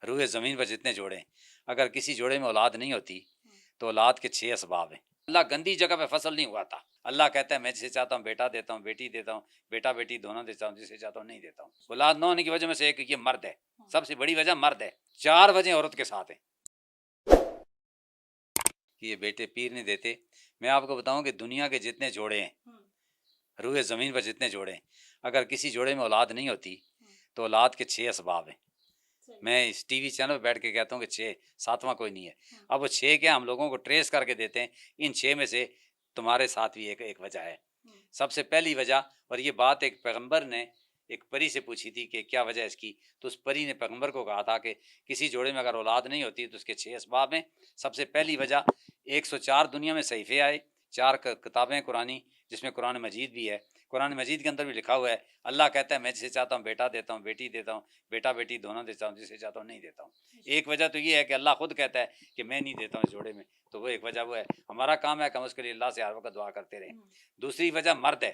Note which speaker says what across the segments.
Speaker 1: روئے زمین پر جتنے جوڑے ہیں، اگر کسی جوڑے میں اولاد نہیں ہوتی تو اولاد کے 6 اسباب ہیں۔ اللہ گندی جگہ پہ فصل نہیں اگاتا۔ اللہ کہتا ہے میں جسے چاہتا ہوں بیٹا دیتا ہوں، بیٹی دیتا ہوں، بیٹا بیٹی دونوں دیتا ہوں، جسے چاہتا ہوں نہیں دیتا ہوں۔ اولاد نہ ہونے کی وجہ میں سے ایک یہ مرد ہے، سب سے بڑی وجہ مرد ہے۔ 4 وجہ عورت کے ساتھ ہیں کہ یہ بیٹے پیر نہیں دیتے۔ میں آپ کو بتاؤں کہ دنیا کے جتنے جوڑے ہیں، روئے زمین پر جتنے جوڑے ہیں، اگر کسی جوڑے میں اولاد نہیں ہوتی تو اولاد کے 6 اسباب ہیں۔ میں اس ٹی وی چینل پہ بیٹھ کے کہتا ہوں کہ 6، 7واں کوئی نہیں ہے۔ اب وہ 6 کیا ہم لوگوں کو ٹریس کر کے دیتے ہیں، ان 6 میں سے تمہارے ساتھ بھی ایک وجہ ہے۔ سب سے پہلی وجہ، اور یہ بات ایک پیغمبر نے ایک پری سے پوچھی تھی کہ کیا وجہ اس کی، تو اس پری نے پیغمبر کو کہا تھا کہ کسی جوڑے میں اگر اولاد نہیں ہوتی تو اس کے 6 اسباب ہیں۔ سب سے پہلی وجہ 104 دنیا میں صحیفے آئے، 4 کتابیں قرآنی، جس میں قرآن مجید بھی ہے۔ قرآن مجید کے اندر بھی لکھا ہوا ہے، اللہ کہتا ہے میں جسے چاہتا ہوں بیٹا دیتا ہوں، بیٹی دیتا ہوں، بیٹا بیٹی دونوں دیتا ہوں، جسے چاہتا ہوں نہیں دیتا ہوں۔ ایک وجہ تو یہ ہے کہ اللہ خود کہتا ہے کہ میں نہیں دیتا ہوں اس جوڑے میں، تو وہ ایک وجہ وہ ہے۔ ہمارا کام ہے کہ ہم اس کے لیے اللہ سے ہر وقت دعا کرتے رہیں۔ دوسری وجہ مرد ہے،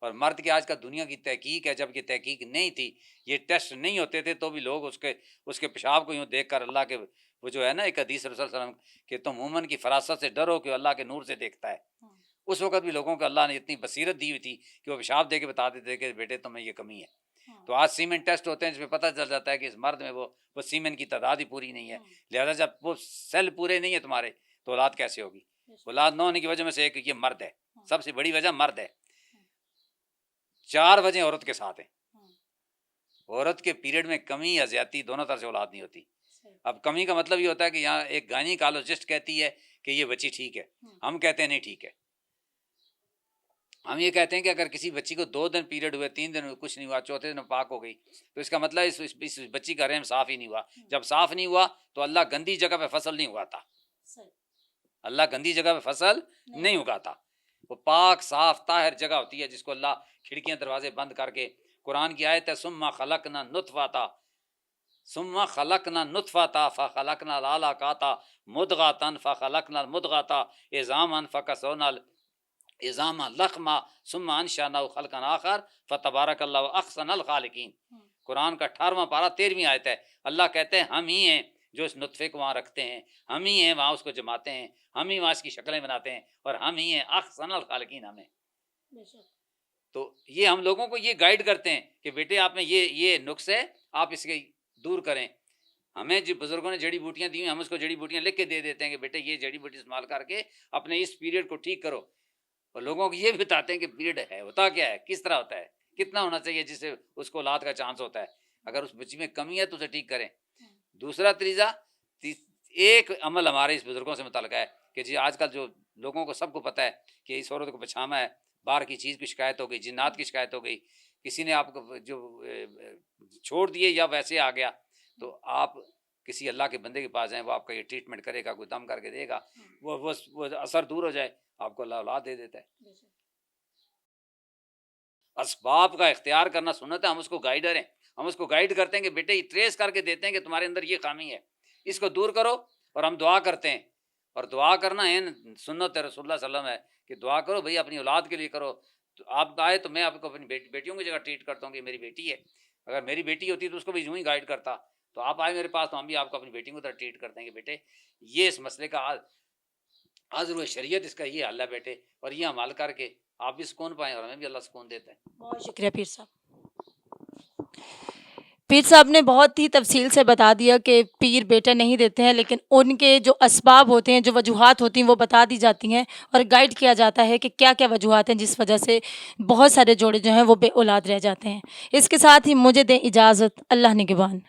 Speaker 1: اور مرد کی آج کل دنیا کی تحقیق ہے، جب کہ تحقیق نہیں تھی، یہ ٹیسٹ نہیں ہوتے تھے، تو بھی لوگ اس کے پیشاب کو یوں دیکھ کر اللہ کے، وہ جو ہے نا ایک حدیث رسول صلی اللہ علیہ وسلم کہ تم مومن کی فراست سے ڈرو کہ اللہ کے نور سے دیکھتا ہے۔ اس وقت بھی لوگوں کو اللہ نے اتنی بصیرت دی ہوئی تھی کہ وہ پیشاب دے کے بتا دیتے تھے کہ بیٹے تمہیں یہ کمی ہے۔ تو آج سیمن ٹیسٹ ہوتے ہیں جس میں پتہ چل جاتا ہے کہ اس مرد میں وہ سیمن کی تعداد ہی پوری نہیں ہے، لہذا جب وہ سیل پورے نہیں ہیں تمہارے تو اولاد کیسے ہوگی؟ اولاد نہ ہونے کی وجہ میں سے ایک یہ مرد ہے، سب سے بڑی وجہ مرد ہے۔ 4 وجہ عورت کے ساتھ ہیں۔ عورت کے پیریڈ میں کمی یا زیادتی دونوں طرح سے اولاد نہیں ہوتی۔ اب کمی کا مطلب یہ ہوتا ہے کہ یہاں ایک گائنیکالوجسٹ کہتی ہے کہ یہ بچی ٹھیک ہے، ہم کہتے ہیں نہیں ٹھیک ہے۔ ہم یہ کہتے ہیں کہ اگر کسی بچی کو 2 دن پیریڈ ہوئے، 3 دن ہوئے، کچھ نہیں ہوا، چوتھے دن پاک ہو گئی، تو اس کا مطلب اس بچی کا رحم صاف ہی نہیں ہوا۔ جب صاف نہیں ہوا تو اللہ گندی جگہ پہ فصل نہیں اگاتا۔ اللہ گندی جگہ پہ فصل نہیں اگاتا۔ وہ پاک صاف طاہر جگہ ہوتی ہے جس کو اللہ کھڑکیاں دروازے بند کر کے، قرآن کی آیت ہے ثم خلقنا نطفہ ثم خلقنا نطفہ فخلقنا العلقۃ مضغۃ فخلقنا المضغۃ عظاما فکسونا العظام لحما ثم انشأناه خلقا آخر فتبارک اللہ احسن الخالقین۔ قرآن کا 18واں پارہ 13ویں آیت ہے۔ اللہ کہتے ہیں ہم ہی ہیں جو اس نطفے کو وہاں رکھتے ہیں، ہم ہی ہیں وہاں اس کو جماتے ہیں، ہم ہی وہاں اس کی شکلیں بناتے ہیں، اور ہم ہی ہیں احسن الخالقین۔ ہمیں تو یہ ہم لوگوں کو یہ گائیڈ کرتے ہیں کہ بیٹے آپ میں یہ نقص ہے، آپ اس کے دور کریں۔ ہمیں جو بزرگوں نے جڑی بوٹیاں دی ہیں، ہم اس کو جڑی بوٹیاں لکھ کے دے دیتے ہیں کہ بیٹے یہ جڑی بوٹی استعمال کر کے اپنے اس پیریڈ کو ٹھیک کرو، اور لوگوں کو یہ بھی بتاتے ہیں کہ پیریڈ ہے، ہوتا کیا ہے، کس طرح ہوتا ہے، کتنا ہونا چاہیے جس سے اس کو اولاد کا چانس ہوتا ہے۔ اگر اس بچی میں کمی ہے تو اسے ٹھیک کریں۔ دوسرا طریقہ، ایک عمل ہمارے اس بزرگوں سے متعلق ہے کہ جی آج کل جو لوگوں کو سب کو پتہ ہے کہ اس عورت کو بچھانا ہے، باہر کی چیز کی شکایت ہو گئی، جنات کی شکایت ہو گئی، کسی نے آپ کو جو چھوڑ دیے یا ویسے آ گیا، تو آپ کسی اللہ کے بندے کے پاس جائیں، وہ آپ کا یہ ٹریٹمنٹ کرے گا، کوئی دم کر کے دے گا، وہ اثر دور ہو جائے، آپ کو اللہ اولاد دے دیتا ہے۔ اسباب کا اختیار کرنا سنت ہے، ہم اس کو گائیڈر ہیں، ہم اس کو گائیڈ کرتے ہیں کہ بیٹے یہ ٹریس کر کے دیتے ہیں کہ تمہارے اندر یہ خامی ہے، اس کو دور کرو، اور ہم دعا کرتے ہیں۔ اور دعا کرنا ہے سنت رسول اللہ صلی اللہ علیہ وسلم ہے کہ دعا کرو بھئی اپنی اولاد کے لیے کرو۔ تو آپ آئے تو میں آپ کو اپنی بیٹیوں کی جگہ ٹریٹ کرتا ہوں کہ میری بیٹی ہے، اگر میری بیٹی ہوتی تو اس کو بھی یوں ہی گائیڈ کرتا۔ تو آپ آئے میرے پاس تو ہم بھی آپ کو اپنی بیٹیوں کی طرح ٹریٹ کرتے ہیں کہ بیٹے یہ اس مسئلے کا حاضر شریعت اس کا یہ حل ہے بیٹے، اور یہ عمل کر کے آپ بھی سکون پائیں اور ہمیں بھی اللہ سکون دیتا ہے۔
Speaker 2: بہت شکریہ پیر صاحب۔ پیر صاحب نے بہت ہی تفصیل سے بتا دیا کہ پیر بیٹا نہیں دیتے ہیں، لیکن ان کے جو اسباب ہوتے ہیں، جو وجوہات ہوتی ہیں، وہ بتا دی جاتی ہیں اور گائیڈ کیا جاتا ہے کہ کیا کیا وجوہات ہیں جس وجہ سے بہت سارے جوڑے جو ہیں وہ بے اولاد رہ جاتے ہیں۔ اس کے ساتھ ہی مجھے دیں اجازت، اللہ نگہبان۔